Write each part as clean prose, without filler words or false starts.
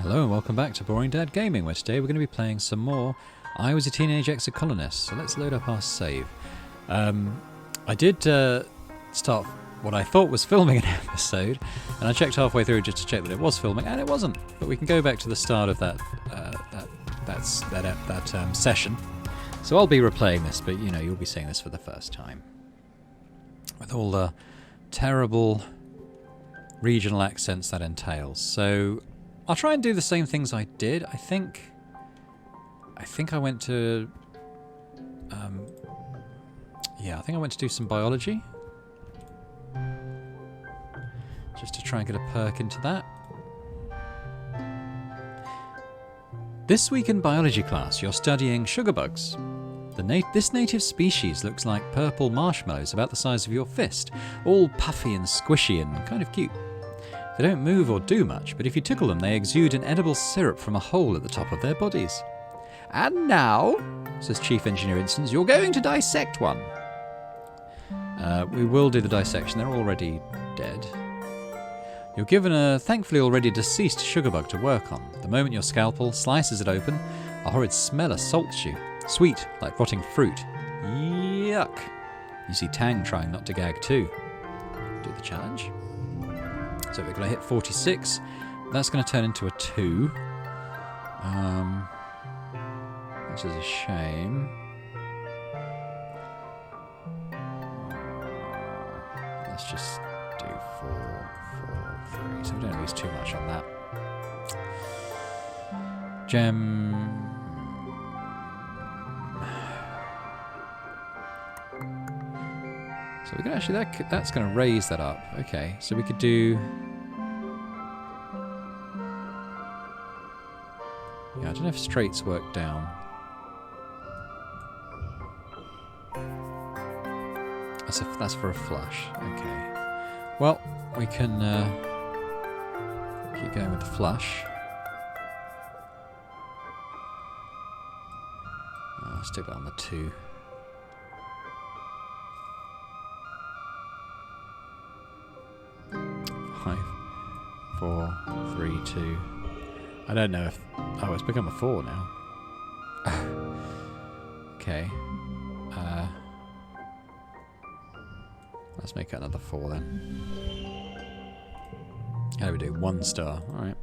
Hello and welcome back to Boring Dad Gaming, where today we're going to be playing some more I Was a Teenage Exocolonist. So let's load up our save. I did start what I thought was filming an episode, and I checked halfway through just to check that it was filming, and it wasn't. But we can go back to the start of that session. So I'll be replaying this, but you'll be seeing this for the first time with all the terrible regional accents that entails. So I'll try and do the same things I did. I think I went to I think I went to do some biology just to try and get a perk into that. This week in biology class you're studying sugar bugs. This native species looks like purple marshmallows about the size of your fist, all puffy and squishy and kind of cute. They don't move or do much, but if you tickle them, they exude an edible syrup from a hole at the top of their bodies. And now, says Chief Engineer Instance, you're going to dissect one. We will do the dissection. They're already dead. You're given a thankfully already deceased sugar bug to work on. The moment your scalpel slices it open, a horrid smell assaults you. Sweet, like rotting fruit. Yuck. You see Tang trying not to gag too. Do the challenge. So we're going to hit 46. That's going to turn into a 2. Which is a shame. Let's just do 4, 4, 3. So we don't lose too much on that. Gem. So we can actually, that's going to raise that up. Okay, so we could do... Yeah, I don't know if straights work down. That's for a flush. Okay. Well, we can keep going with the flush. I'll stick that on the 2. Five, 4, 3, 2. I don't know if... Oh, it's become a 4 now. Okay. Let's make it another 4 then. How do we do? 1 star. Alright.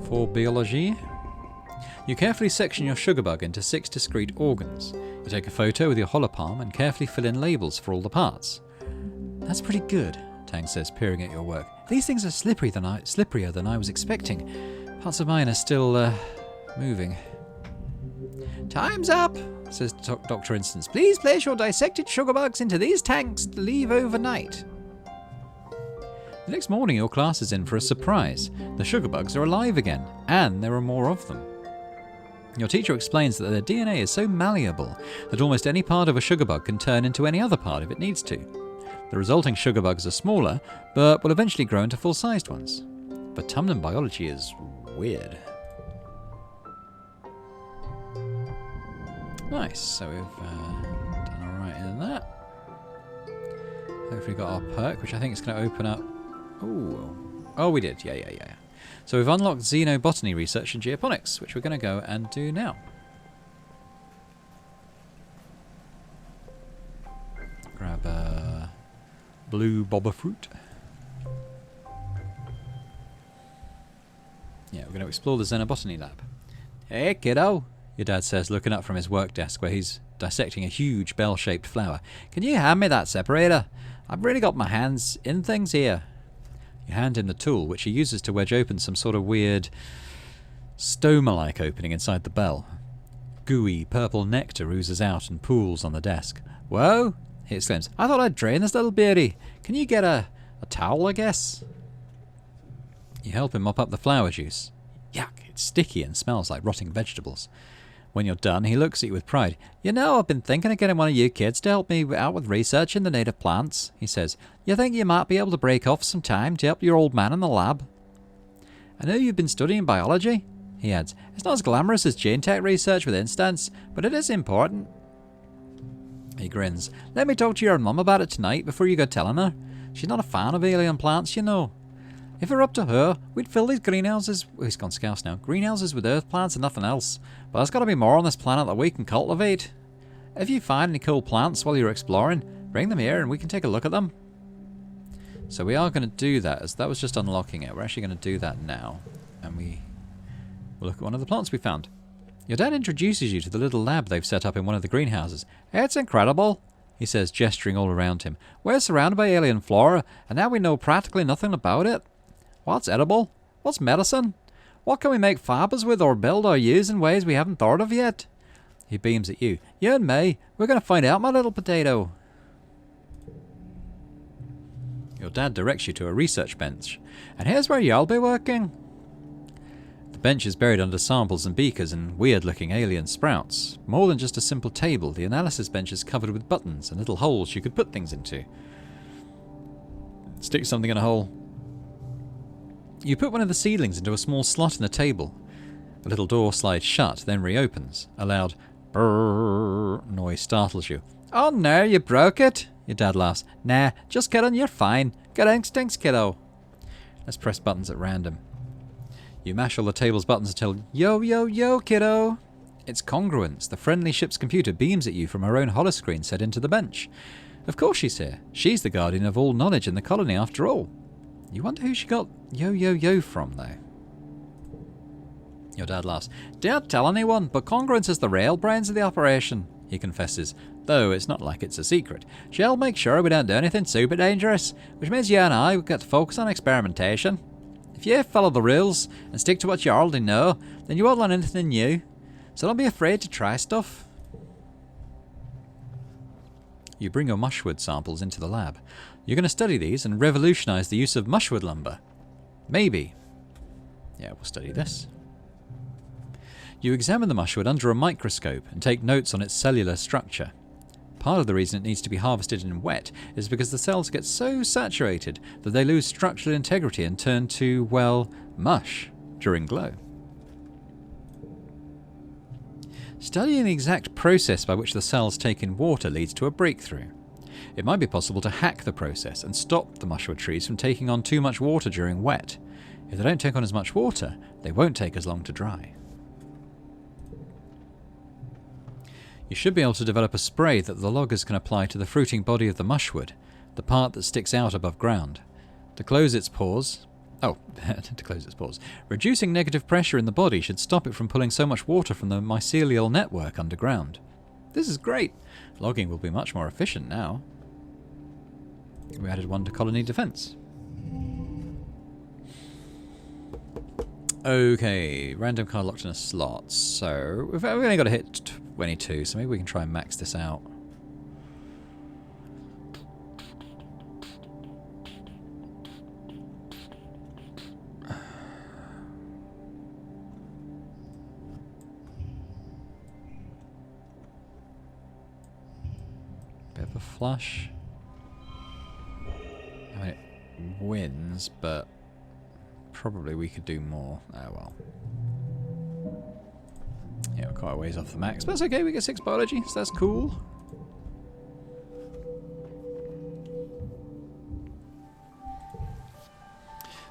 For biology. You carefully section your sugar bug into 6 discrete organs. You take a photo with your holopalm and carefully fill in labels for all the parts. That's pretty good, Tang says, peering at your work. These things are slipperier than I was expecting. Parts of mine are still, moving. Time's up, says Dr. Instance. Please place your dissected sugar bugs into these tanks to leave overnight. The next morning your class is in for a surprise. The sugar bugs are alive again, and there are more of them. Your teacher explains that their DNA is so malleable that almost any part of a sugar bug can turn into any other part if it needs to. The resulting sugar bugs are smaller, but will eventually grow into full-sized ones. But Tumnum biology is weird. Nice, so we've done alright in that. Hopefully got our perk, which I think is going to open up... Ooh. Oh, we did, yeah. So we've unlocked xenobotany research and geoponics, which we're going to go and do now. Grab a blue boba fruit. Yeah, we're going to explore the xenobotany lab. Hey, kiddo, your dad says, looking up from his work desk where he's dissecting a huge bell-shaped flower. Can you hand me that separator? I've really got my hands in things here. You hand him the tool, which he uses to wedge open some sort of weird stoma-like opening inside the bell. Gooey purple nectar oozes out and pools on the desk. Whoa, he exclaims. I thought I'd drain this little beauty. Can you get a towel, I guess? You help him mop up the flower juice. Yuck, it's sticky and smells like rotting vegetables. When you're done, he looks at you with pride. You know, I've been thinking of getting one of you kids to help me out with research in the native plants, he says. You think you might be able to break off some time to help your old man in the lab? I know you've been studying biology, he adds. It's not as glamorous as gene tech research with Instance, but it is important. He grins. Let me talk to your mum about it tonight before you go telling her. She's not a fan of alien plants, you know. If it were up to her, we'd fill these greenhouses... Oh, he's gone scouse now. Greenhouses with earth plants and nothing else. But there's got to be more on this planet that we can cultivate. If you find any cool plants while you're exploring, bring them here and we can take a look at them. So we are going to do that, as that was just unlocking it. We're actually going to do that now. And we'll look at one of the plants we found. Your dad introduces you to the little lab they've set up in one of the greenhouses. It's incredible, he says, gesturing all around him. We're surrounded by alien flora, and now we know practically nothing about it. What's edible? What's medicine? What can we make fibers with or build or use in ways we haven't thought of yet? He beams at you. You and me, we're going to find out, my little potato. Your dad directs you to a research bench. And here's where you'll be working. The bench is buried under samples and beakers and weird-looking alien sprouts. More than just a simple table, the analysis bench is covered with buttons and little holes you could put things into. Stick something in a hole. You put one of the seedlings into a small slot in the table. The little door slides shut, then reopens. A loud brrrr noise startles you. Oh no, you broke it! Your dad laughs. Nah, just kidding, you're fine. Good instincts, kiddo. Let's press buttons at random. You mash all the table's buttons until yo, yo, yo, kiddo. It's congruence. The friendly ship's computer beams at you from her own holoscreen set into the bench. Of course she's here. She's the guardian of all knowledge in the colony after all. You wonder who she got yo, yo, yo from, though. Your dad laughs. Don't tell anyone, but congruence is the real brains of the operation, he confesses, though it's not like it's a secret. She'll make sure we don't do anything super dangerous, which means you and I will get to focus on experimentation. If you follow the rules and stick to what you already know, then you won't learn anything new. So don't be afraid to try stuff. You bring your mushwood samples into the lab. You're going to study these and revolutionize the use of mushwood lumber. Maybe. Yeah, we'll study this. You examine the mushwood under a microscope and take notes on its cellular structure. Part of the reason it needs to be harvested in wet is because the cells get so saturated that they lose structural integrity and turn to, well, mush during glow. Studying the exact process by which the cells take in water leads to a breakthrough. It might be possible to hack the process and stop the mushwood trees from taking on too much water during wet. If they don't take on as much water, they won't take as long to dry. You should be able to develop a spray that the loggers can apply to the fruiting body of the mushwood, the part that sticks out above ground. To close its pores... Reducing negative pressure in the body should stop it from pulling so much water from the mycelial network underground. This is great. Logging will be much more efficient now. We added one to colony defense. Okay, random card locked in a slot. So we've only got to hit 22, so maybe we can try and max this out. Bit of a flush. I mean, it wins, but probably we could do more. Oh well. Yeah, we're quite a ways off the max, but that's okay, we get 6 biology, so that's cool.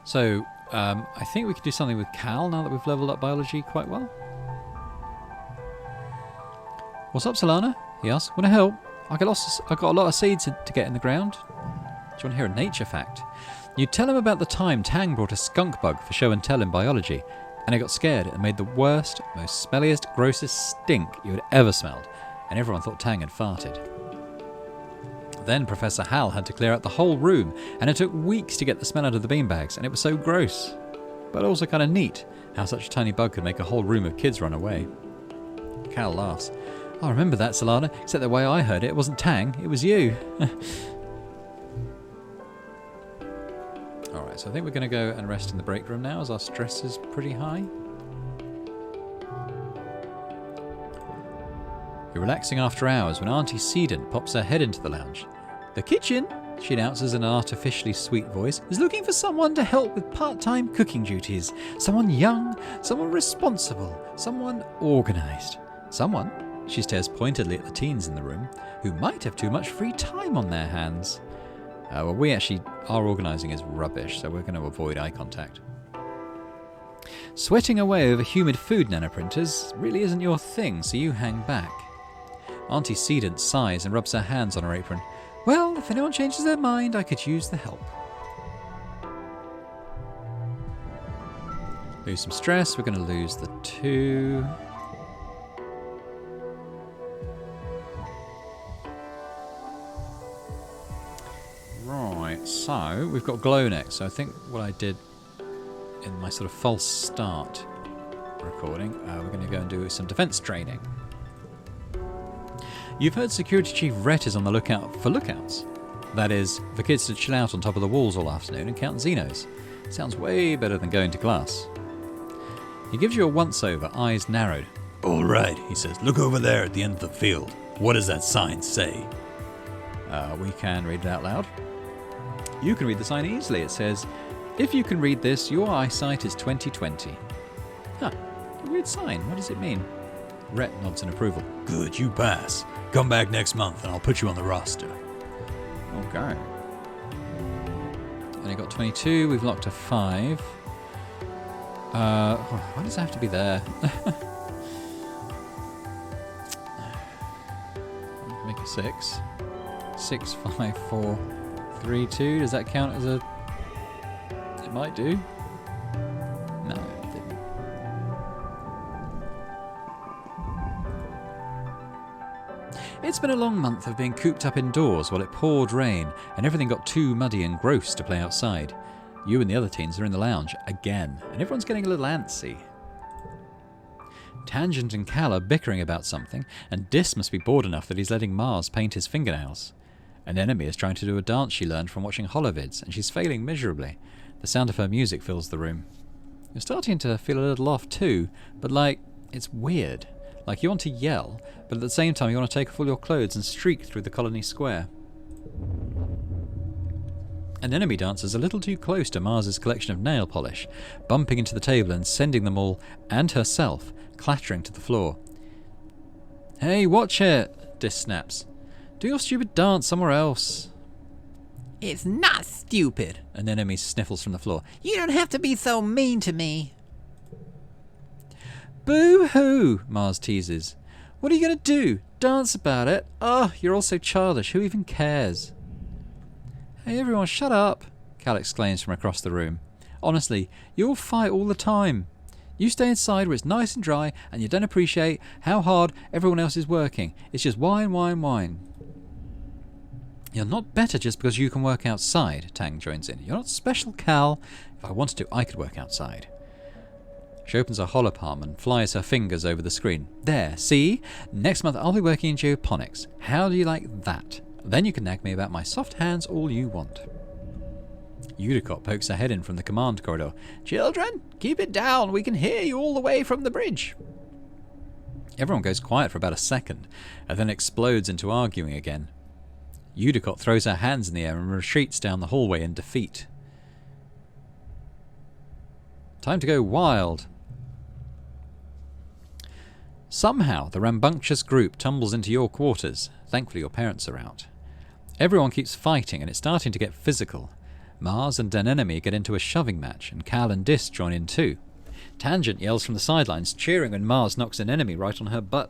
So, I think we could do something with Cal now that we've leveled up biology quite well. What's up, Solana? He asks. Want to help? I got a lot of seeds to get in the ground. Do you want to hear a nature fact? You tell him about the time Tang brought a skunk bug for show and tell in biology, and he got scared and made the worst, most smelliest, grossest stink you had ever smelled, and everyone thought Tang had farted. Then Professor Hal had to clear out the whole room, and it took weeks to get the smell out of the beanbags, and it was so gross. But also kind of neat how such a tiny bug could make a whole room of kids run away. Cal laughs. I remember that, Solana, except the way I heard it, it wasn't Tang, it was you. Alright, so I think we're going to go and rest in the break room now, as our stress is pretty high. You're relaxing after hours when Auntie Seedon pops her head into the lounge. The kitchen, she announces in an artificially sweet voice, is looking for someone to help with part-time cooking duties. Someone young, someone responsible, someone organised. Someone, she stares pointedly at the teens in the room, who might have too much free time on their hands. Well, our organising is rubbish, so we're going to avoid eye contact. Sweating away over humid food nanoprinters really isn't your thing, so you hang back. Auntie Sedent sighs and rubs her hands on her apron. Well, if anyone changes their mind, I could use the help. Lose some stress. We're going to lose the 2. Right, so we've got glow next. So I think what I did in my sort of false start recording, we're going to go and do some defense training. You've heard Security Chief Rhett is on the lookout for lookouts. That is, for kids to chill out on top of the walls all afternoon and count Xenos. Sounds way better than going to class. He gives you a once-over, eyes narrowed. All right, he says, look over there at the end of the field. What does that sign say? We can read it out loud. You can read the sign easily. It says, if you can read this, your eyesight is 20/20. Huh, a weird sign. What does it mean? Rhett nods in approval. Good, you pass. Come back next month and I'll put you on the roster. Okay. Only got 22. We've locked a 5. Why does it have to be there? Make a 6. 6, 5, 4, 3, 2. Does that count as a... It might do. No, it didn't. It's been a long month of being cooped up indoors while it poured rain and everything got too muddy and gross to play outside. You and the other teens are in the lounge again, and everyone's getting a little antsy. Tangent and Cal are bickering about something, and Dis must be bored enough that he's letting Mars paint his fingernails. An enemy is trying to do a dance she learned from watching holovids, and she's failing miserably. The sound of her music fills the room. You're starting to feel a little off too, but it's weird. Like you want to yell, but at the same time you want to take off all your clothes and streak through the colony square. An enemy dancer's a little too close to Mars's collection of nail polish, bumping into the table and sending them all, and herself, clattering to the floor. Hey, watch it! Dis snaps. Do your stupid dance somewhere else. It's not stupid, an enemy sniffles from the floor. You don't have to be so mean to me. Boo-hoo, Mars teases. What are you going to do? Dance about it? Oh, you're all so childish. Who even cares? Hey everyone, shut up, Cal exclaims from across the room. Honestly, you all fight all the time. You stay inside where it's nice and dry and you don't appreciate how hard everyone else is working. It's just whine, whine, whine. You're not better just because you can work outside, Tang joins in. You're not special, Cal. If I wanted to, I could work outside. She opens her holopalm and flies her fingers over the screen. There, see? Next month I'll be working in geoponics. How do you like that? Then you can nag me about my soft hands all you want. Eudicott pokes her head in from the command corridor. Children, keep it down. We can hear you all the way from the bridge. Everyone goes quiet for about a second, and then explodes into arguing again. Eudicott throws her hands in the air and retreats down the hallway in defeat. Time to go wild. Somehow, the rambunctious group tumbles into your quarters. Thankfully, your parents are out. Everyone keeps fighting, and it's starting to get physical. Mars and an enemy get into a shoving match, and Cal and Dis join in too. Tangent yells from the sidelines, cheering when Mars knocks an enemy right on her butt.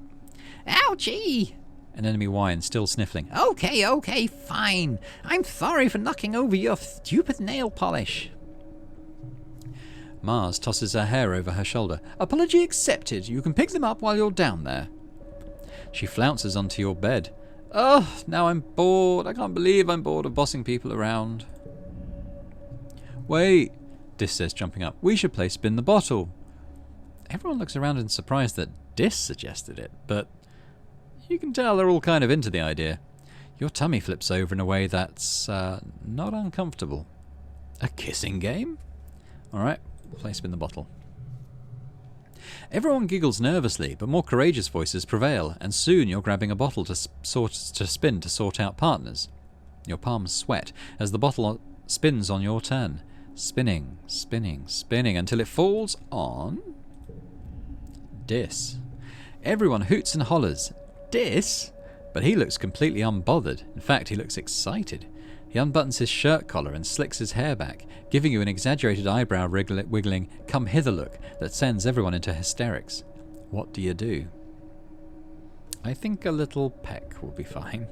Ouchie! An enemy whines, still sniffling. Okay, fine. I'm sorry for knocking over your stupid nail polish. Mars tosses her hair over her shoulder. Apology accepted. You can pick them up while you're down there. She flounces onto your bed. Oh, now I'm bored. I can't believe I'm bored of bossing people around. Wait, Dis says, jumping up. We should play Spin the Bottle. Everyone looks around in surprise that Dis suggested it, but you can tell they're all kind of into the idea. Your tummy flips over in a way that's not uncomfortable. A kissing game? Alright, we'll play Spin the Bottle. Everyone giggles nervously, but more courageous voices prevail, and soon you're grabbing a bottle to spin to sort out partners. Your palms sweat as the bottle spins on your turn. Spinning, spinning, spinning, until it falls on... Dis. Everyone hoots and hollers. Dis? But he looks completely unbothered. In fact, he looks excited. He unbuttons his shirt collar and slicks his hair back, giving you an exaggerated eyebrow wiggling come hither look that sends everyone into hysterics. What do you do? I think a little peck will be fine.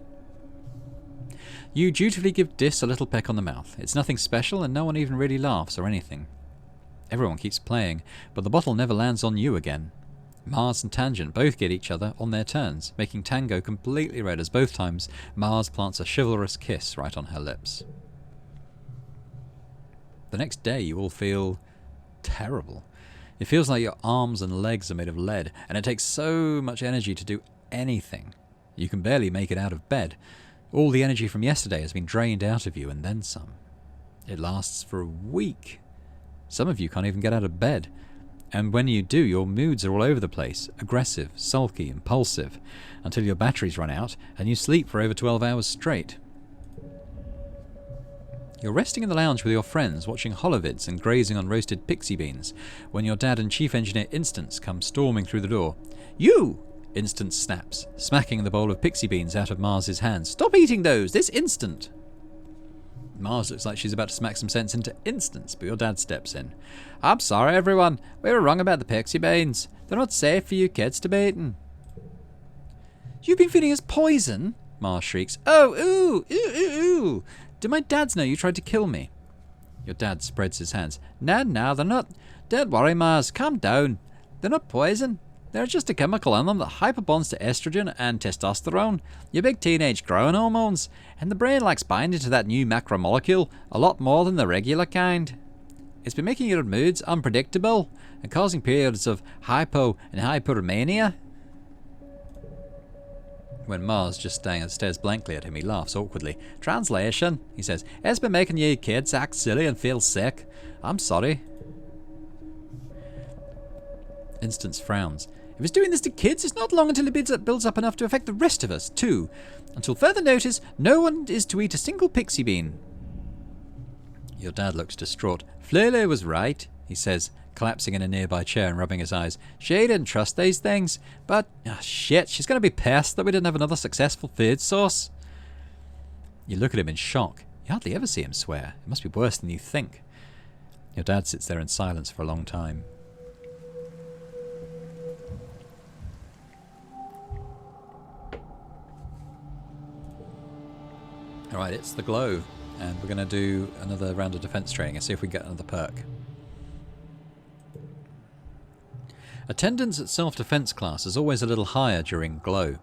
You dutifully give Dis a little peck on the mouth. It's nothing special and no one even really laughs or anything. Everyone keeps playing, but the bottle never lands on you again. Mars and Tangent both get each other on their turns, making Tango completely red as both times Mars plants a chivalrous kiss right on her lips. The next day you all feel terrible. It feels like your arms and legs are made of lead, and it takes so much energy to do anything. You can barely make it out of bed. All the energy from yesterday has been drained out of you, and then some. It lasts for a week. Some of you can't even get out of bed. And when you do, your moods are all over the place, aggressive, sulky, impulsive, until your batteries run out and you sleep for over 12 hours straight. You're resting in the lounge with your friends, watching holovids and grazing on roasted pixie beans, when your dad and Chief Engineer Instance come storming through the door. "You!" Instance snaps, smacking the bowl of pixie beans out of Mars's hands. "Stop eating those, this instant!" Mars looks like she's about to smack some sense into Instance, but your dad steps in. "I'm sorry, everyone. We were wrong about the pixie beans. They're not safe for you kids to be eating." "You've been feeding us poison?" Mars shrieks. "Oh, ooh, ooh, ooh, ooh. Do my dads know you tried to kill me?" Your dad spreads his hands. No, they're not. Don't worry, Mars. Calm down. They're not poison. They're just a chemical in them that hyperbonds to estrogen and testosterone, your big teenage growing hormones, and the brain likes binding to that new macromolecule a lot more than the regular kind. It's been making your moods unpredictable and causing periods of hypo and hypermania. When Mars just stares blankly at him, he laughs awkwardly. "Translation," he says, "it's been making you kids act silly and feel sick. I'm sorry." Instance frowns. "If it's doing this to kids, it's not long until it builds up enough to affect the rest of us, too. Until further notice, no one is to eat a single pixie bean." Your dad looks distraught. "Flele was right," he says, collapsing in a nearby chair and rubbing his eyes. "She didn't trust these things, but, shit, she's going to be pissed that we didn't have another successful food source." You look at him in shock. You hardly ever see him swear. It must be worse than you think. Your dad sits there in silence for a long time. Alright, it's the glow, and we're going to do another round of defense training and see if we get another perk. Attendance at self-defense class is always a little higher during glow.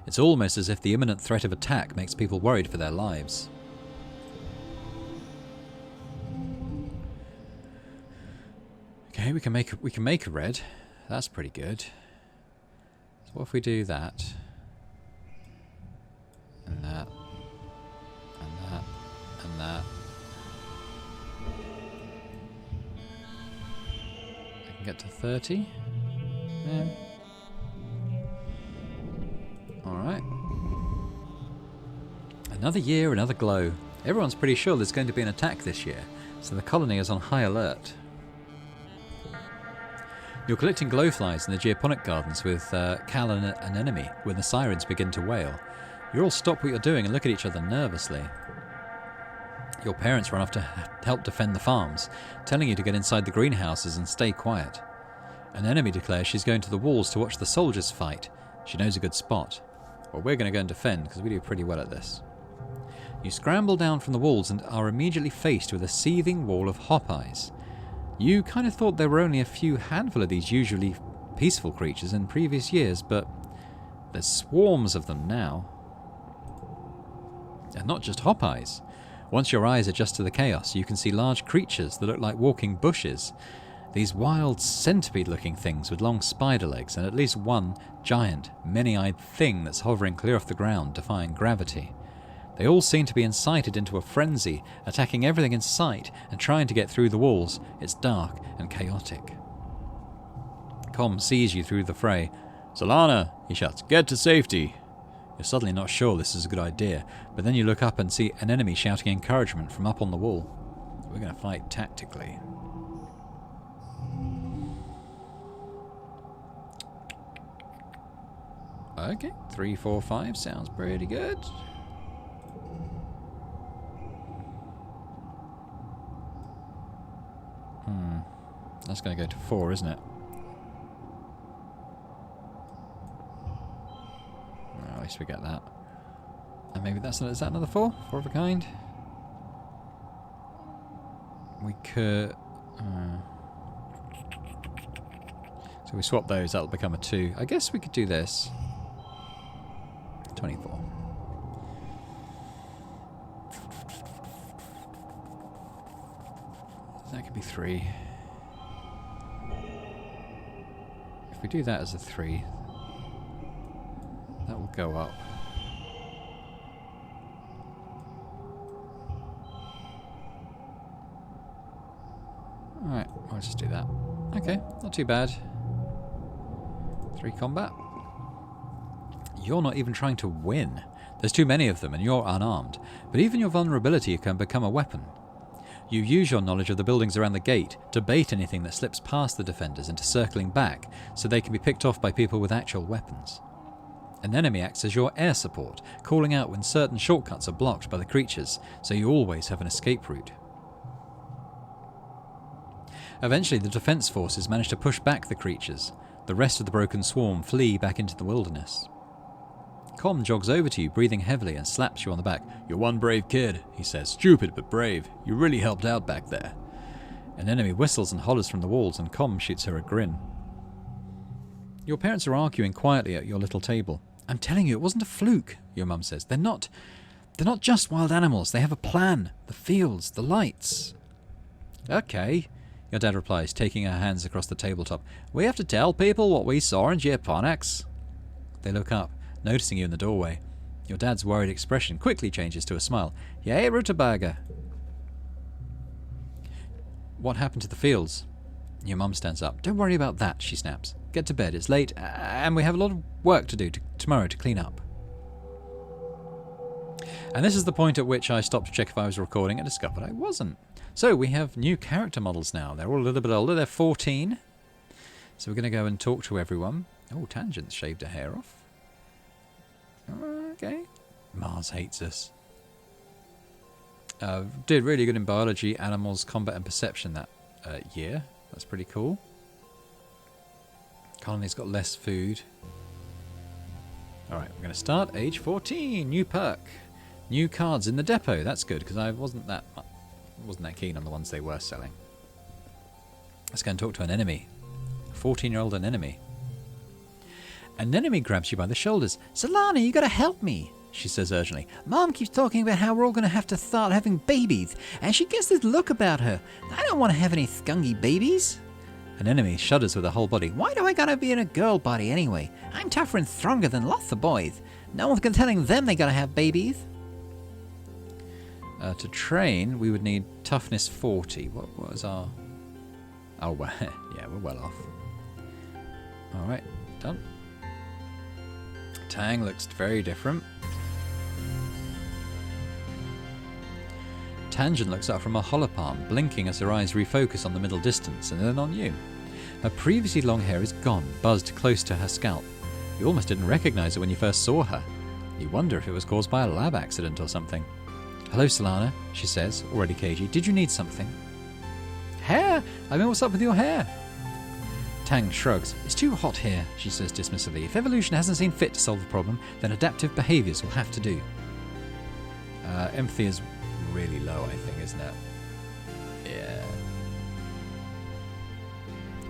It's almost as if the imminent threat of attack makes people worried for their lives. Okay, we can make a red. That's pretty good. So what if we do that? And that. And that. And that. I can get to 30. Yeah. Alright. Another year, another glow. Everyone's pretty sure there's going to be an attack this year, so the colony is on high alert. You're collecting glowflies in the geoponic gardens with Cal and an enemy when the sirens begin to wail. You all stop what you're doing and look at each other nervously. Your parents run off to help defend the farms, telling you to get inside the greenhouses and stay quiet. An enemy declares she's going to the walls to watch the soldiers fight. She knows a good spot. Well, we're going to go and defend because we do pretty well at this. You scramble down from the walls and are immediately faced with a seething wall of hop eyes. You kind of thought there were only a few handful of these usually peaceful creatures in previous years, but there's swarms of them now. And not just hop eyes. Once your eyes adjust to the chaos, you can see large creatures that look like walking bushes. These wild centipede-looking things with long spider legs and at least one giant, many-eyed thing that's hovering clear off the ground, defying gravity. They all seem to be incited into a frenzy, attacking everything in sight and trying to get through the walls. It's dark and chaotic. Com sees you through the fray. "Solana," he shouts, "get to safety." You're suddenly not sure this is a good idea, but then you look up and see an enemy shouting encouragement from up on the wall. We're going to fight tactically. Okay, 3, 4, 5 sounds pretty good. That's going to go to 4, isn't it? Well, at least we get that. And maybe that's... Is that another 4? 4 of a kind? We could... So we swap those, that'll become a 2. I guess we could do this. 24. That could be 3. If we do that as a 3, that will go up. Alright, I'll just do that. Okay, not too bad. 3 combat. You're not even trying to win. There's too many of them and you're unarmed. But even your vulnerability can become a weapon. You use your knowledge of the buildings around the gate to bait anything that slips past the defenders into circling back so they can be picked off by people with actual weapons. An enemy acts as your air support, calling out when certain shortcuts are blocked by the creatures, so you always have an escape route. Eventually the defense forces manage to push back the creatures. The rest of the broken swarm flee back into the wilderness. Com jogs over to you, breathing heavily, and slaps you on the back. You're one brave kid, he says. Stupid but brave. You really helped out back there. An enemy whistles and hollers from the walls, and Com shoots her a grin. Your parents are arguing quietly at your little table. I'm telling you, it wasn't a fluke, your mum says. They're not just wild animals. They have a plan. The fields, the lights. Okay, your dad replies, taking her hands across the tabletop. We have to tell people what we saw in Japonax. They look up, noticing you in the doorway. Your dad's worried expression quickly changes to a smile. Yay, Rutabaga. What happened to the fields? Your mum stands up. Don't worry about that, she snaps. Get to bed, it's late, and we have a lot of work to do tomorrow to clean up. And this is the point at which I stopped to check if I was recording and discovered I wasn't. So we have new character models now. They're all a little bit older. They're 14. So we're going to go and talk to everyone. Oh, Tangent's shaved her hair off. Okay. Mars hates us. Did really good in biology, animals, combat and perception that year. That's pretty cool. Colony's got less food. Alright, we're going to start age 14. New perk. New cards in the depot. That's good, because I wasn't that keen on the ones they were selling. Let's go and talk to an enemy. A 14-year-old anemone. An enemy grabs you by the shoulders. Solana, you gotta help me, she says urgently. Mom keeps talking about how we're all gonna have to start having babies, and she gets this look about her. I don't want to have any skungy babies. An enemy shudders with her whole body. Why do I gotta be in a girl body anyway? I'm tougher and stronger than lots of boys. No one's gonna telling them they gotta have babies. To train, we would need toughness 40. What was our... Oh, well, yeah, we're well off. Alright, done. Tang looks very different. Tangent looks up from a holopalm, blinking as her eyes refocus on the middle distance and then on you. Her previously long hair is gone, buzzed close to her scalp. You almost didn't recognize her when you first saw her. You wonder if it was caused by a lab accident or something. Hello, Solana, she says, already cagey. Did you need something? Hair? I mean, what's up with your hair? Tang shrugs. It's too hot here, she says dismissively. If evolution hasn't seen fit to solve the problem, then adaptive behaviours will have to do. Empathy is really low, I think, isn't it? Yeah.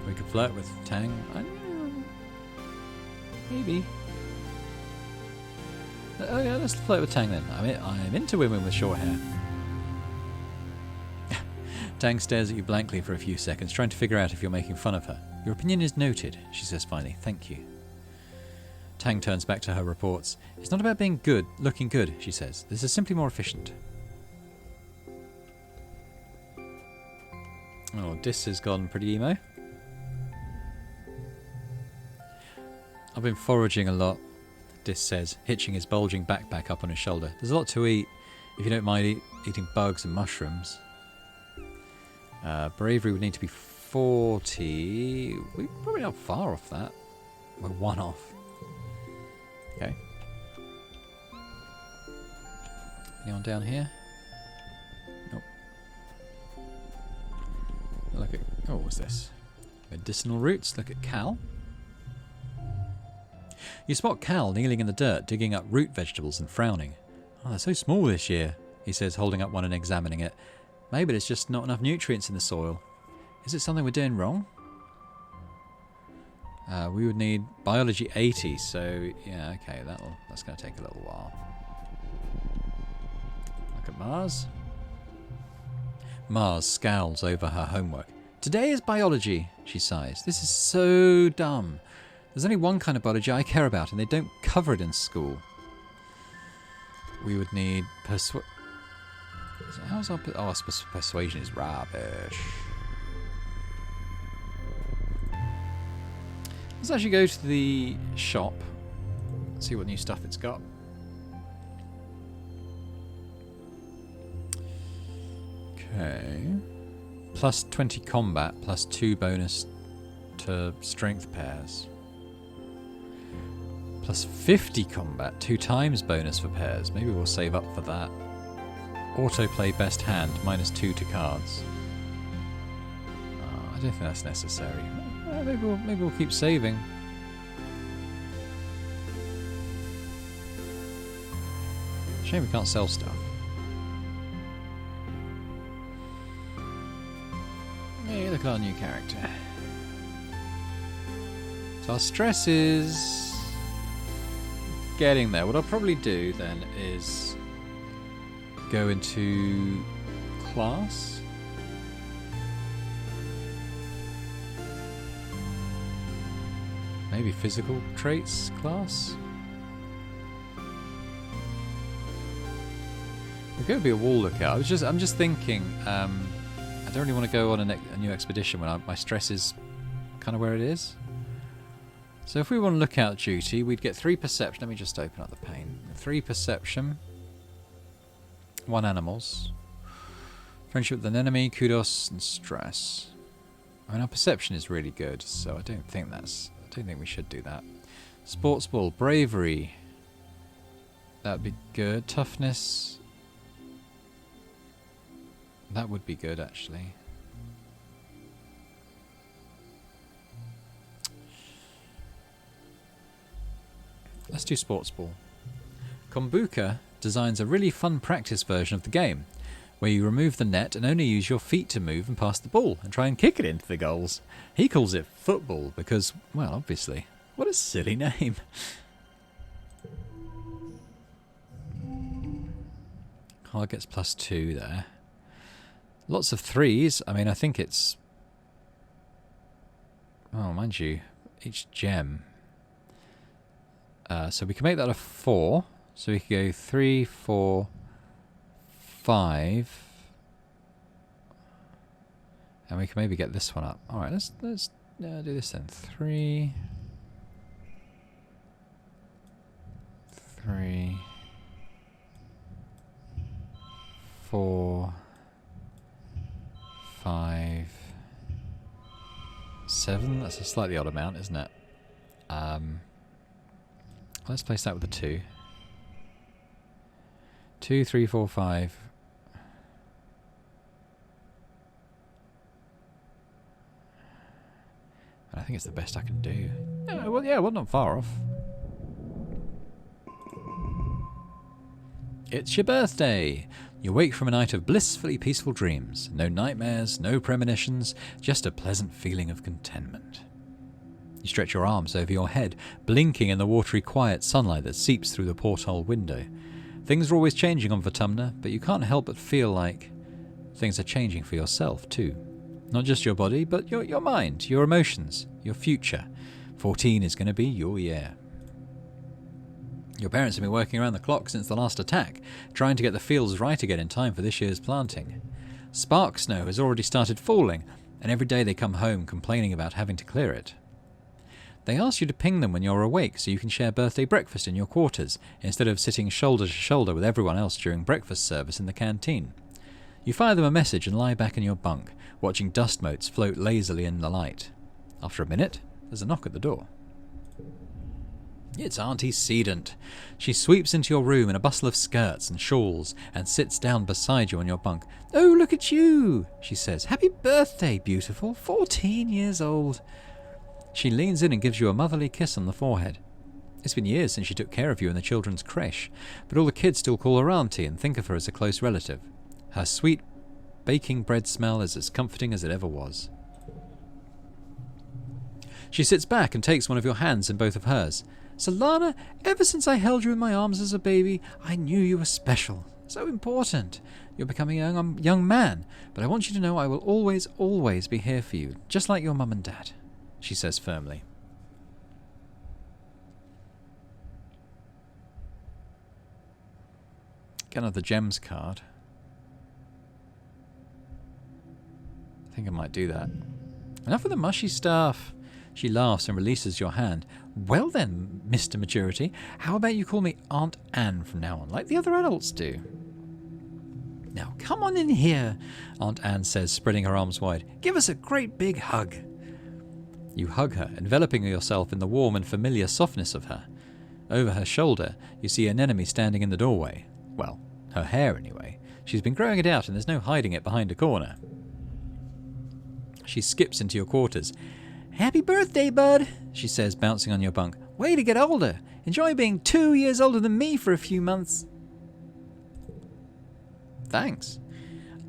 We could flirt with Tang. I don't know. Maybe. Oh yeah, let's flirt with Tang then. I'm into women with short hair. Tang stares at you blankly for a few seconds, trying to figure out if you're making fun of her. Your opinion is noted, she says finally. Thank you. Tang turns back to her reports. It's not about being good, looking good, she says. This is simply more efficient. Oh, Dis has gone pretty emo. I've been foraging a lot, Dis says, hitching his bulging backpack up on his shoulder. There's a lot to eat, if you don't mind eating bugs and mushrooms. Bravery would need to be 40. We're probably not far off that. We're 1 off. Okay. Anyone down here? Nope. Look at Oh, what was this? Medicinal roots. Look at Cal. You spot Cal kneeling in the dirt, digging up root vegetables and frowning. Oh, they're so small this year, he says, holding up one and examining it. Maybe there's just not enough nutrients in the soil. Is it something we're doing wrong? We would need biology 80, so yeah, okay, that's going to take a little while. Look at Mars. Mars scowls over her homework. Today is biology, she sighs. This is so dumb. There's only one kind of biology I care about, and they don't cover it in school. We would need how's our... Oh, I suppose persuasion is rubbish. Let's actually go to the shop. See what new stuff it's got. Okay. Plus 20 combat, plus 2 bonus to strength pairs. Plus 50 combat, 2 times bonus for pairs. Maybe we'll save up for that. Autoplay best hand, minus 2 to cards. Oh, I don't think that's necessary. Maybe we'll keep saving. Shame we can't sell stuff. Hey, look at our new character. So our stress is getting there. What I'll probably do then is go into class. Maybe physical traits class. We're going to be a wall lookout. I'm just thinking. I don't really want to go on a new expedition when my stress is kind of where it is. So if we want lookout duty, we'd get 3 perception. Let me just open up the pane. 3 perception. 1 animals. Friendship with an enemy, kudos, and stress. I mean, our perception is really good, so I don't think we should do that. Sports ball, bravery. That'd be good. Toughness. That would be good, actually. Let's do sports ball. Kombuka designs a really fun practice version of the game, where you remove the net and only use your feet to move and pass the ball and try and kick it into the goals. He calls it football because, well, obviously. What a silly name. Card gets plus 2 there. Lots of 3s. I mean, I think it's... Oh, mind you, each gem. So we can make that a 4. So we could go 3, 4, 5. And we can maybe get this one up. Alright, let's do this then. 3. 3. 4. 5. 7. That's a slightly odd amount, isn't it? Let's place that with a 2. 2, 3, 4, 5. And I think it's the best I can do. Well, not far off. It's your birthday! You wake from a night of blissfully peaceful dreams. No nightmares, no premonitions, just a pleasant feeling of contentment. You stretch your arms over your head, blinking in the watery quiet sunlight that seeps through the porthole window. Things are always changing on Vertumna, but you can't help but feel like things are changing for yourself too. Not just your body, but your mind, your emotions, your future. 14 is going to be your year. Your parents have been working around the clock since the last attack, trying to get the fields right again in time for this year's planting. Spark snow has already started falling, and every day they come home complaining about having to clear it. They ask you to ping them when you're awake so you can share birthday breakfast in your quarters, instead of sitting shoulder to shoulder with everyone else during breakfast service in the canteen. You fire them a message and lie back in your bunk, watching dust motes float lazily in the light. After a minute, there's a knock at the door. It's Auntie Sedant. She sweeps into your room in a bustle of skirts and shawls and sits down beside you on your bunk. "Oh, look at you," she says. "Happy birthday, beautiful. 14 years old." She leans in and gives you a motherly kiss on the forehead. It's been years since she took care of you in the children's creche, but all the kids still call her Auntie and think of her as a close relative. Her sweet baking bread smell is as comforting as it ever was. She sits back and takes one of your hands in both of hers. "Solana, ever since I held you in my arms as a baby, I knew you were special. So important. You're becoming a young man, but I want you to know I will always, always be here for you, just like your mum and dad," she says firmly. Get another gems card. I think I might do that. Enough of the mushy stuff. She laughs and releases your hand. "Well then, Mr. Maturity, how about you call me Aunt Anne from now on, like the other adults do?" "Now come on in here," Aunt Anne says, spreading her arms wide. "Give us a great big hug." You hug her, enveloping yourself in the warm and familiar softness of her. Over her shoulder, you see an enemy standing in the doorway. Well, her hair anyway. She's been growing it out and there's no hiding it behind a corner. She skips into your quarters. "Happy birthday, bud," she says, bouncing on your bunk. "Way to get older. Enjoy being 2 years older than me for a few months." "Thanks.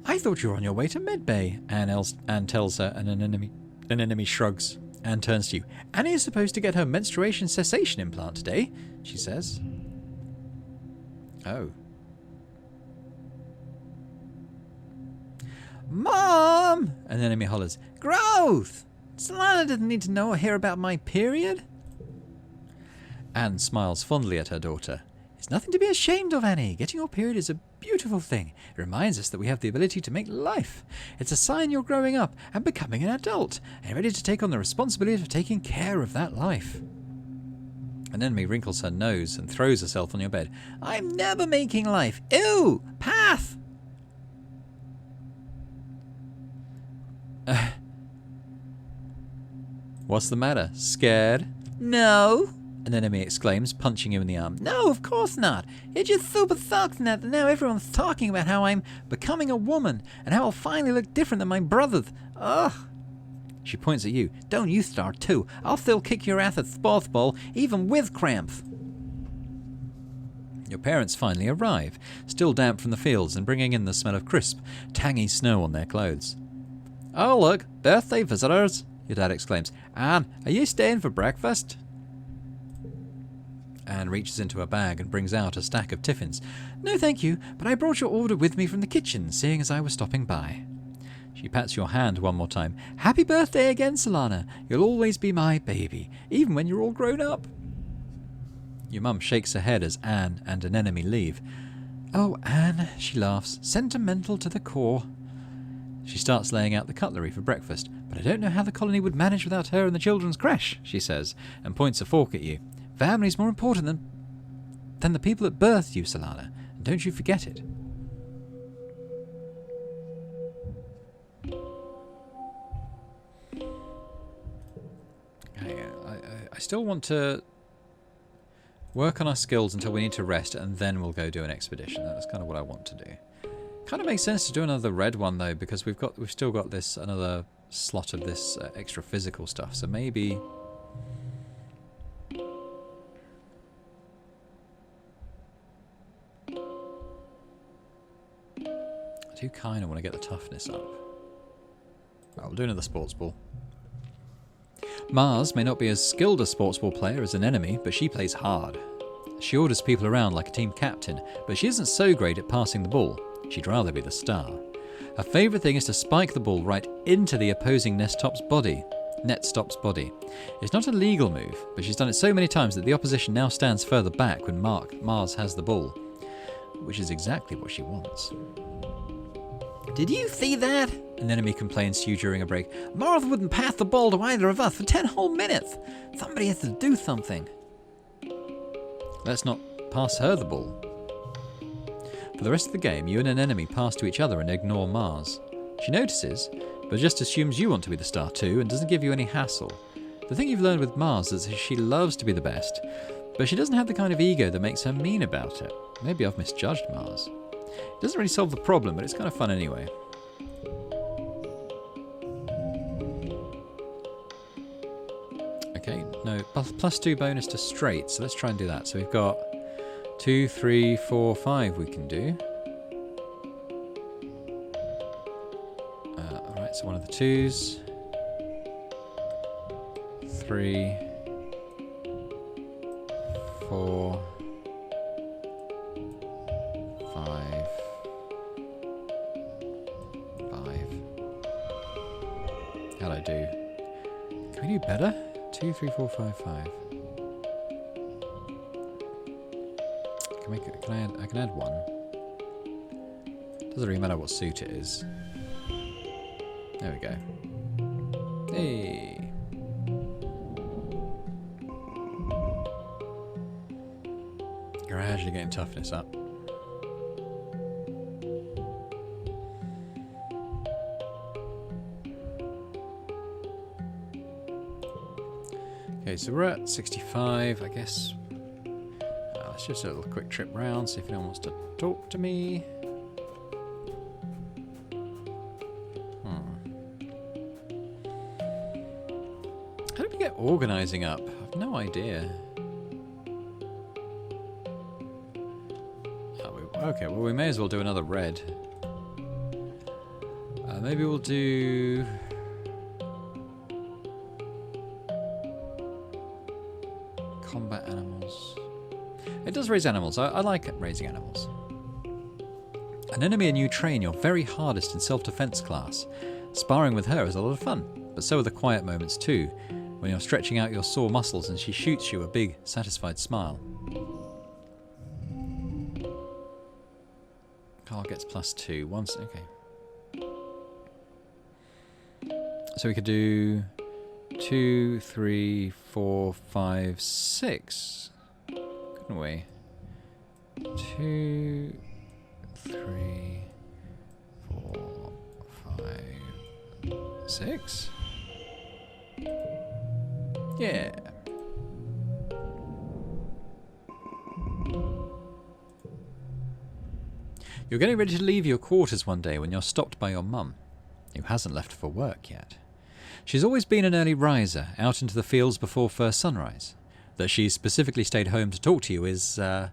I thought you were on your way to medbay," Anne tells her, and an enemy shrugs. Anne turns to you. "Annie is supposed to get her menstruation cessation implant today," she says. "Oh." "Mom!" an enemy hollers. "Growth! Solana didn't need to know or hear about my period." Anne smiles fondly at her daughter. "It's nothing to be ashamed of, Annie. Getting your period is a beautiful thing. It reminds us that we have the ability to make life. It's a sign you're growing up and becoming an adult and ready to take on the responsibility of taking care of that life." An enemy wrinkles her nose and throws herself on your bed. "I'm never making life. Ew! Path!" What's the matter? Scared? "No," an enemy exclaims, punching you in the arm. "No, of course not. It just super sucks that now everyone's talking about how I'm becoming a woman and how I'll finally look different than my brothers. Ugh." She points at you. "Don't you start too. I'll still kick your ass at sports ball, even with cramps." Your parents finally arrive, still damp from the fields and bringing in the smell of crisp, tangy snow on their clothes. "Oh look, birthday visitors," your dad exclaims. "Anne, are you staying for breakfast?" Anne reaches into her bag and brings out a stack of tiffins. "No thank you, but I brought your order with me from the kitchen, seeing as I was stopping by." She pats your hand one more time. "Happy birthday again, Solana. You'll always be my baby, even when you're all grown up." Your mum shakes her head as Anne and an enemy leave. "Oh, Anne," she laughs, "sentimental to the core." She starts laying out the cutlery for breakfast. "But I don't know how the colony would manage without her in the children's creche," she says, and points a fork at you. "Family's more important than the people that birthed you, Solana, and don't you forget it." I still want to work on our skills until we need to rest, and then we'll go do an expedition. That's kind of what I want to do. Kind of makes sense to do another red one though, because we've still got this another slot of this extra physical stuff. So maybe I do kind of want to get the toughness up. Right, we'll do another sports ball. Mars may not be as skilled a sports ball player as an enemy, but she plays hard. She orders people around like a team captain, but she isn't so great at passing the ball. She'd rather be the star. Her favourite thing is to spike the ball right into the opposing netstop's body. It's not a legal move, but she's done it so many times that the opposition now stands further back when Mars has the ball, which is exactly what she wants. "Did you see that?" an enemy complains to you during a break. "Mars wouldn't pass the ball to either of us for 10 whole minutes. Somebody has to do something." Let's not pass her the ball. For the rest of the game, you and an enemy pass to each other and ignore Mars. She notices, but just assumes you want to be the star too and doesn't give you any hassle. The thing you've learned with Mars is that she loves to be the best, But she doesn't have the kind of ego that makes her mean about it. Maybe I've misjudged Mars. It doesn't really solve the problem, but it's kind of fun anyway. Okay, no, +2 bonus to straight, so let's try and do that. So we've got 2, 3, 4, 5 we can do. Alright, so one of the 2s. 3, 4, 5, 5. How'd I do? Can we do better? 2, 3, 4, 5, 5. I can add 1. Doesn't really matter what suit it is. There we go. Hey. Gradually getting toughness up. Okay, so we're at 65, I guess. Let's just do a little quick trip round, see if anyone wants to talk to me. How do we get organising up? I've no idea. Okay, well we may as well do another red. Maybe we'll do... combat animals. It does raise animals. I like raising animals. An enemy and you train your very hardest in self-defense class. Sparring with her is a lot of fun, but so are the quiet moments too, when you're stretching out your sore muscles and she shoots you a big, satisfied smile. Carl gets +2. Once, okay. So we could do 2, 3, 4, 5, 6. Couldn't we? 2, 3, 4, 5, 6. Yeah. You're getting ready to leave your quarters one day when you're stopped by your mum, who hasn't left for work yet. She's always been an early riser, out into the fields before first sunrise. That she's specifically stayed home to talk to you is a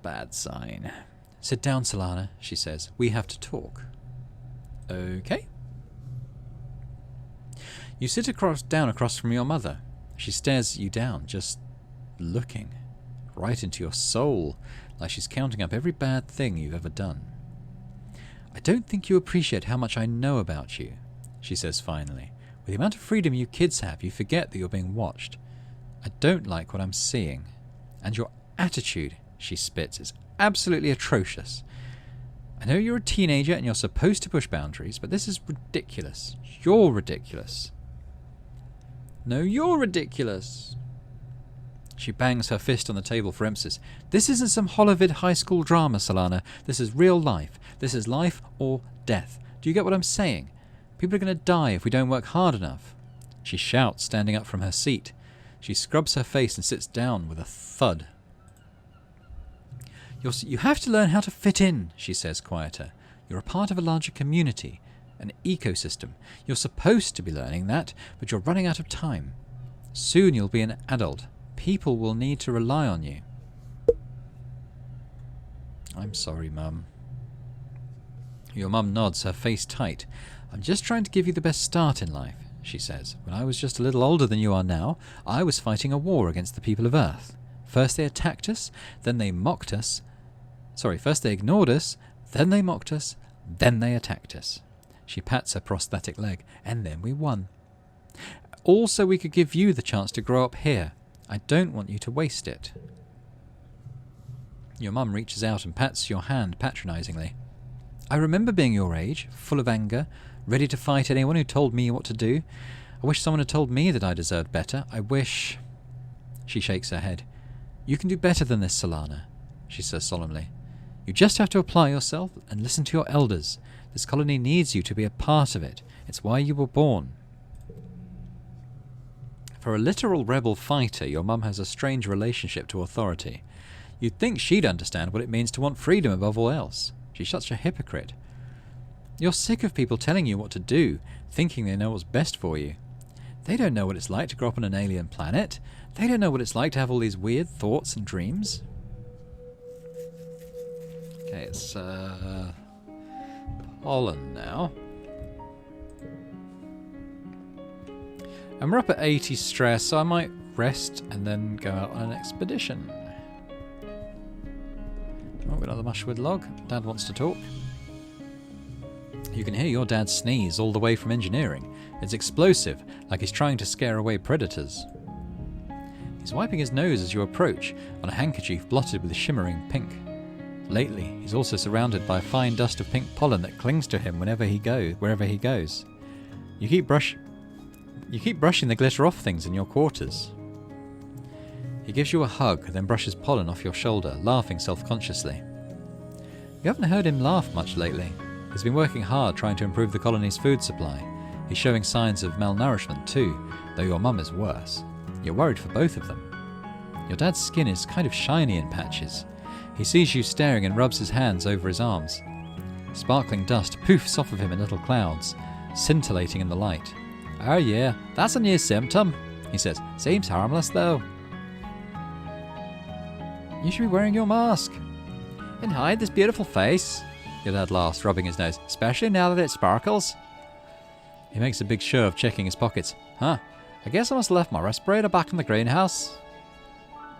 bad sign. Sit down, Solana, she says. We have to talk. Okay. You sit down across from your mother. She stares you down, just looking right into your soul, like she's counting up every bad thing you've ever done. I don't think you appreciate how much I know about you, she says finally. With the amount of freedom you kids have, you forget that you're being watched. I don't like what I'm seeing. And your attitude, she spits, is absolutely atrocious. I know you're a teenager and you're supposed to push boundaries, but this is ridiculous. You're ridiculous. No, you're ridiculous. She bangs her fist on the table for emphasis. This isn't some Hollywood high school drama, Solana. This is real life. This is life or death. Do you get what I'm saying? People are going to die if we don't work hard enough. She shouts, standing up from her seat. She scrubs her face and sits down with a thud. You have to learn how to fit in, she says, quieter. You're a part of a larger community, an ecosystem. You're supposed to be learning that, but you're running out of time. Soon you'll be an adult. People will need to rely on you. I'm sorry, Mum. Your mum nods, her face tight. I'm just trying to give you the best start in life, she says. When I was just a little older than you are now, I was fighting a war against the people of Earth. First they attacked us, then they mocked us. First they ignored us, then they mocked us, then they attacked us. She pats her prosthetic leg, and then we won. Also, we could give you the chance to grow up here. I don't want you to waste it. Your mum reaches out and pats your hand patronizingly. I remember being your age, full of anger, ready to fight anyone who told me what to do. I wish someone had told me that I deserved better. I wish... She shakes her head. You can do better than this, Solana, she says solemnly. You just have to apply yourself and listen to your elders. This colony needs you to be a part of it. It's why you were born. For a literal rebel fighter, your mum has a strange relationship to authority. You'd think she'd understand what it means to want freedom above all else. She's such a hypocrite. You're sick of people telling you what to do, thinking they know what's best for you. They don't know what it's like to grow up on an alien planet. They don't know what it's like to have all these weird thoughts and dreams. Okay, it's pollen now. And we're up at 80 stress, so I might rest and then go out on an expedition. Oh, got another mushwood log. Dad wants to talk. You can hear your dad sneeze all the way from engineering. It's explosive, like he's trying to scare away predators. He's wiping his nose as you approach, on a handkerchief blotted with shimmering pink. Lately, he's also surrounded by a fine dust of pink pollen that clings to him wherever he goes. You keep brushing the glitter off things in your quarters. He gives you a hug, then brushes pollen off your shoulder, laughing self-consciously. You haven't heard him laugh much lately. He's been working hard trying to improve the colony's food supply. He's showing signs of malnourishment too, though your mum is worse. You're worried for both of them. Your dad's skin is kind of shiny in patches. He sees you staring and rubs his hands over his arms. Sparkling dust poofs off of him in little clouds, scintillating in the light. "Oh yeah, that's a new symptom," he says. "Seems harmless though." "You should be wearing your mask." "And hide this beautiful face," your dad laughs, rubbing his nose. "Especially now that it sparkles." He makes a big show of checking his pockets. "Huh, I guess I must have left my respirator back in the greenhouse."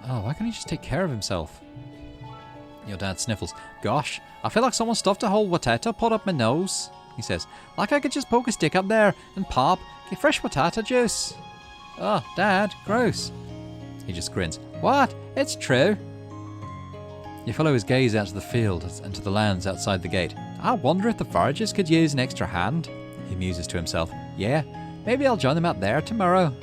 Oh, why can't he just take care of himself? Your dad sniffles. "Gosh, I feel like someone stuffed a whole potato pot up my nose," he says. "Like I could just poke a stick up there and pop, get fresh potato juice." "Oh, Dad, gross." He just grins. "What? It's true." You follow his gaze out to the field and to the lands outside the gate. "I wonder if the foragers could use an extra hand," he muses to himself. "Yeah, maybe I'll join them out there tomorrow."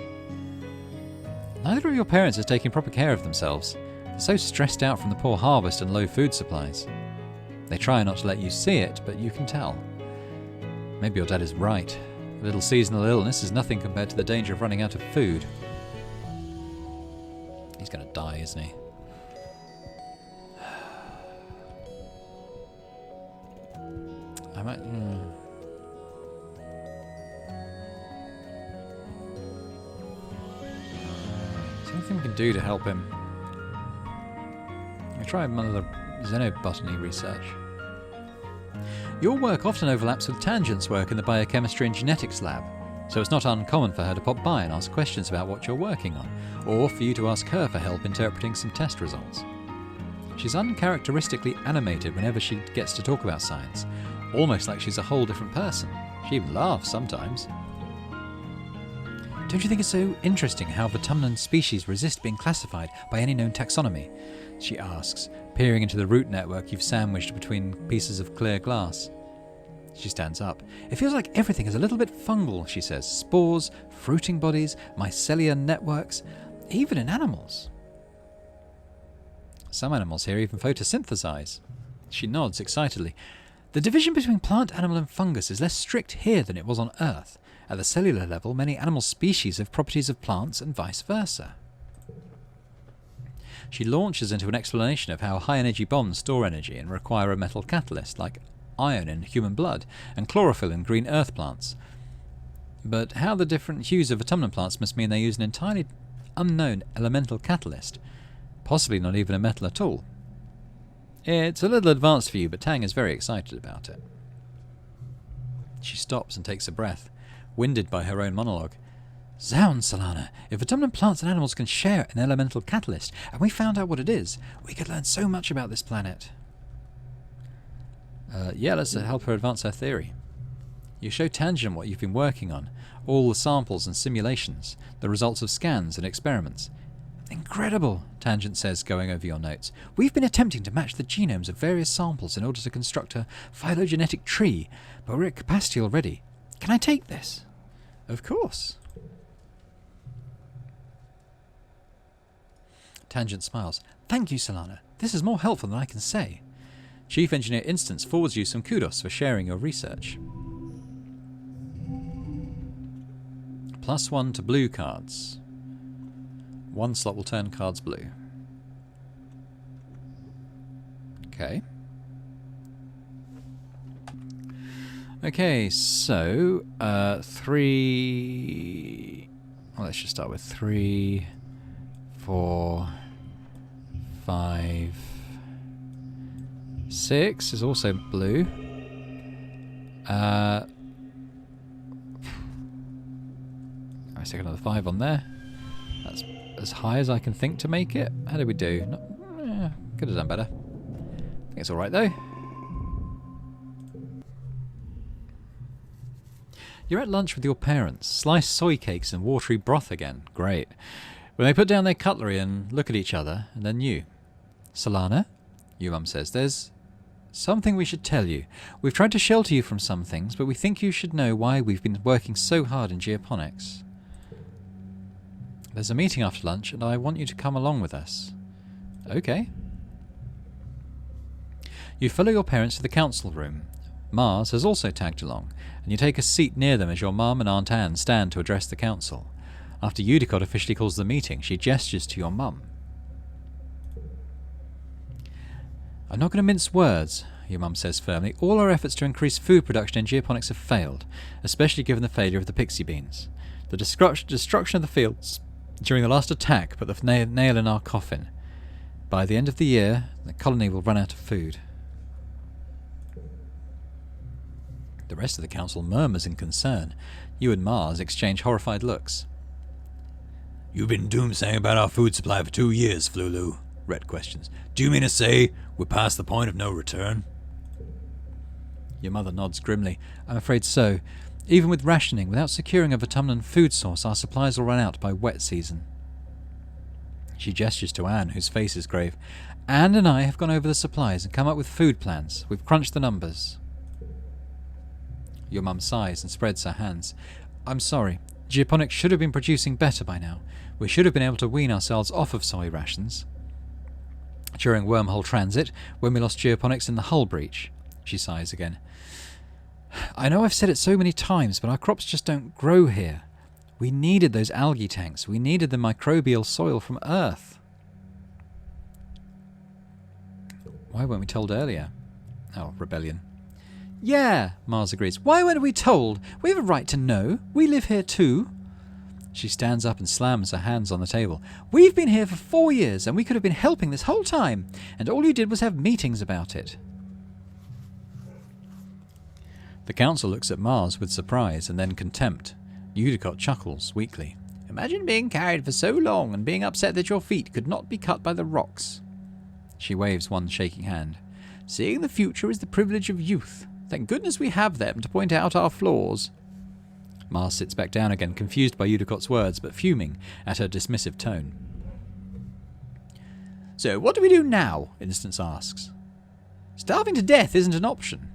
Neither of your parents is taking proper care of themselves. They're so stressed out from the poor harvest and low food supplies. They try not to let you see it, but you can tell. Maybe your dad is right. A little seasonal illness is nothing compared to the danger of running out of food. He's going to die, isn't he? I might... Is there anything we can do to help him? I'll try another xenobotany research. Your work often overlaps with Tangent's work in the biochemistry and genetics lab, so it's not uncommon for her to pop by and ask questions about what you're working on, or for you to ask her for help interpreting some test results. She's uncharacteristically animated whenever she gets to talk about science, almost like she's a whole different person. She even laughs sometimes. "Don't you think it's so interesting how Vertumnan species resist being classified by any known taxonomy?" she asks, peering into the root network you've sandwiched between pieces of clear glass. She stands up. "It feels like everything is a little bit fungal," she says. "Spores, fruiting bodies, mycelial networks, even in animals." "Some animals here even photosynthesize." She nods excitedly. "The division between plant, animal and fungus is less strict here than it was on Earth. At the cellular level, many animal species have properties of plants and vice versa." She launches into an explanation of how high-energy bombs store energy and require a metal catalyst, like iron in human blood and chlorophyll in green earth plants. But how the different hues of Vertumnan plants must mean they use an entirely unknown elemental catalyst, possibly not even a metal at all. It's a little advanced for you, but Tang is very excited about it. She stops and takes a breath, winded by her own monologue. "Zounds, Solana, if Vertumnan plants and animals can share an elemental catalyst, and we found out what it is, we could learn so much about this planet." Yeah, let's help her advance her theory. You show Tangent what you've been working on, all the samples and simulations, the results of scans and experiments. "Incredible," Tangent says, going over your notes. "We've been attempting to match the genomes of various samples in order to construct a phylogenetic tree, but we're at capacity already. Can I take this?" "Of course." Tangent smiles. "Thank you, Solana. This is more helpful than I can say." Chief Engineer Instance forwards you some kudos for sharing your research. +1 to blue cards. One slot will turn cards blue. Okay. Okay, so 3. Well, let's just start with 3, 4, 5, 6 is also blue. I stick another 5 on there. That's as high as I can think to make it. How did we do? Could have done better. I think it's alright though. You're at lunch with your parents. Sliced soy cakes and watery broth again. Great. When they put down their cutlery and look at each other, and then you. Solana, your mum says, there's something we should tell you. We've tried to shelter you from some things, but we think you should know why we've been working so hard in geoponics. There's a meeting after lunch, and I want you to come along with us. Okay. You follow your parents to the council room. Mars has also tagged along, and you take a seat near them as your mum and Aunt Anne stand to address the council. After Udicott officially calls the meeting, she gestures to your mum. I'm not going to mince words, your mum says firmly. All our efforts to increase food production in geoponics have failed, especially given the failure of the pixie beans. The destruction of the fields during the last attack put the nail in our coffin. By the end of the year, the colony will run out of food. The rest of the council murmurs in concern. You and Mars exchange horrified looks. You've been doomsaying about our food supply for 2 years, Flulu, Rhett questions. Do you mean to say we're past the point of no return? Your mother nods grimly. I'm afraid so. Even with rationing, without securing a Vitumnan food source, our supplies will run out by wet season. She gestures to Anne, whose face is grave. Anne and I have gone over the supplies and come up with food plans. We've crunched the numbers. Your mum sighs and spreads her hands. I'm sorry. Geoponics should have been producing better by now. We should have been able to wean ourselves off of soy rations. During wormhole transit, when we lost geoponics in the hull breach. She sighs again. I know I've said it so many times, but our crops just don't grow here. We needed those algae tanks. We needed the microbial soil from Earth. Why weren't we told earlier? Oh, rebellion. Yeah, Mars agrees. Why weren't we told? We have a right to know. We live here too. She stands up and slams her hands on the table. We've been here for 4 years, and we could have been helping this whole time, and all you did was have meetings about it. The council looks at Mars with surprise and then contempt. Udicott chuckles weakly. Imagine being carried for so long and being upset that your feet could not be cut by the rocks. She waves one shaking hand. Seeing the future is the privilege of youth. Thank goodness we have them to point out our flaws. Mars sits back down again, confused by Udicott's words, but fuming at her dismissive tone. So, what do we do now? Instance asks. Starving to death isn't an option.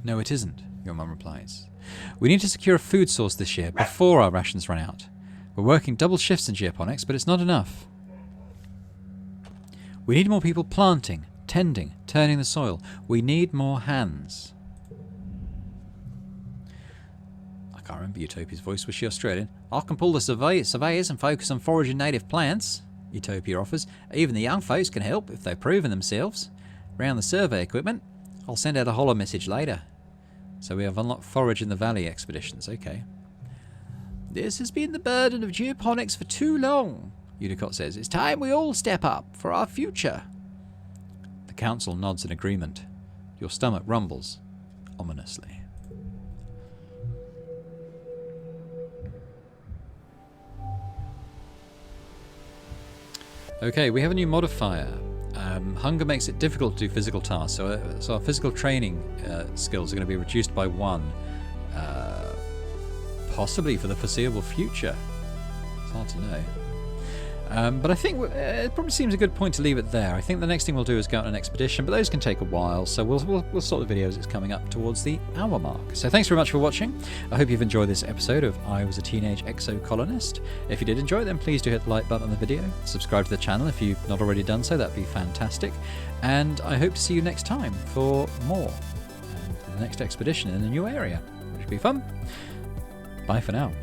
No, it isn't, your mum replies. We need to secure a food source this year before our rations run out. We're working double shifts in geoponics, but it's not enough. We need more people planting, tending, turning the soil. We need more hands. I can't remember Utopia's voice. Was she Australian? I can pull the surveyors and focus on foraging native plants, Utopia offers. Even the young folks can help if they've proven themselves. Around the survey equipment. I'll send out a holo message later. So we have unlocked forage in the valley expeditions. Okay. This has been the burden of geoponics for too long, Udicott says. It's time we all step up for our future. The council nods in agreement. Your stomach rumbles ominously. Okay, we have a new modifier. Hunger makes it difficult to do physical tasks, so our physical training skills are going to be reduced by 1, possibly for the foreseeable future. It's hard to know. But I think it probably seems a good point to leave it there. I think the next thing we'll do is go on an expedition, but those can take a while, so we'll sort the videos. It's coming up towards the hour mark. So thanks very much for watching. I hope you've enjoyed this episode of I Was a Teenage Exocolonist. If you did enjoy it, then please do hit the like button on the video. Subscribe to the channel if you've not already done so. That'd be fantastic. And I hope to see you next time for more. And the next expedition in a new area, which will be fun. Bye for now.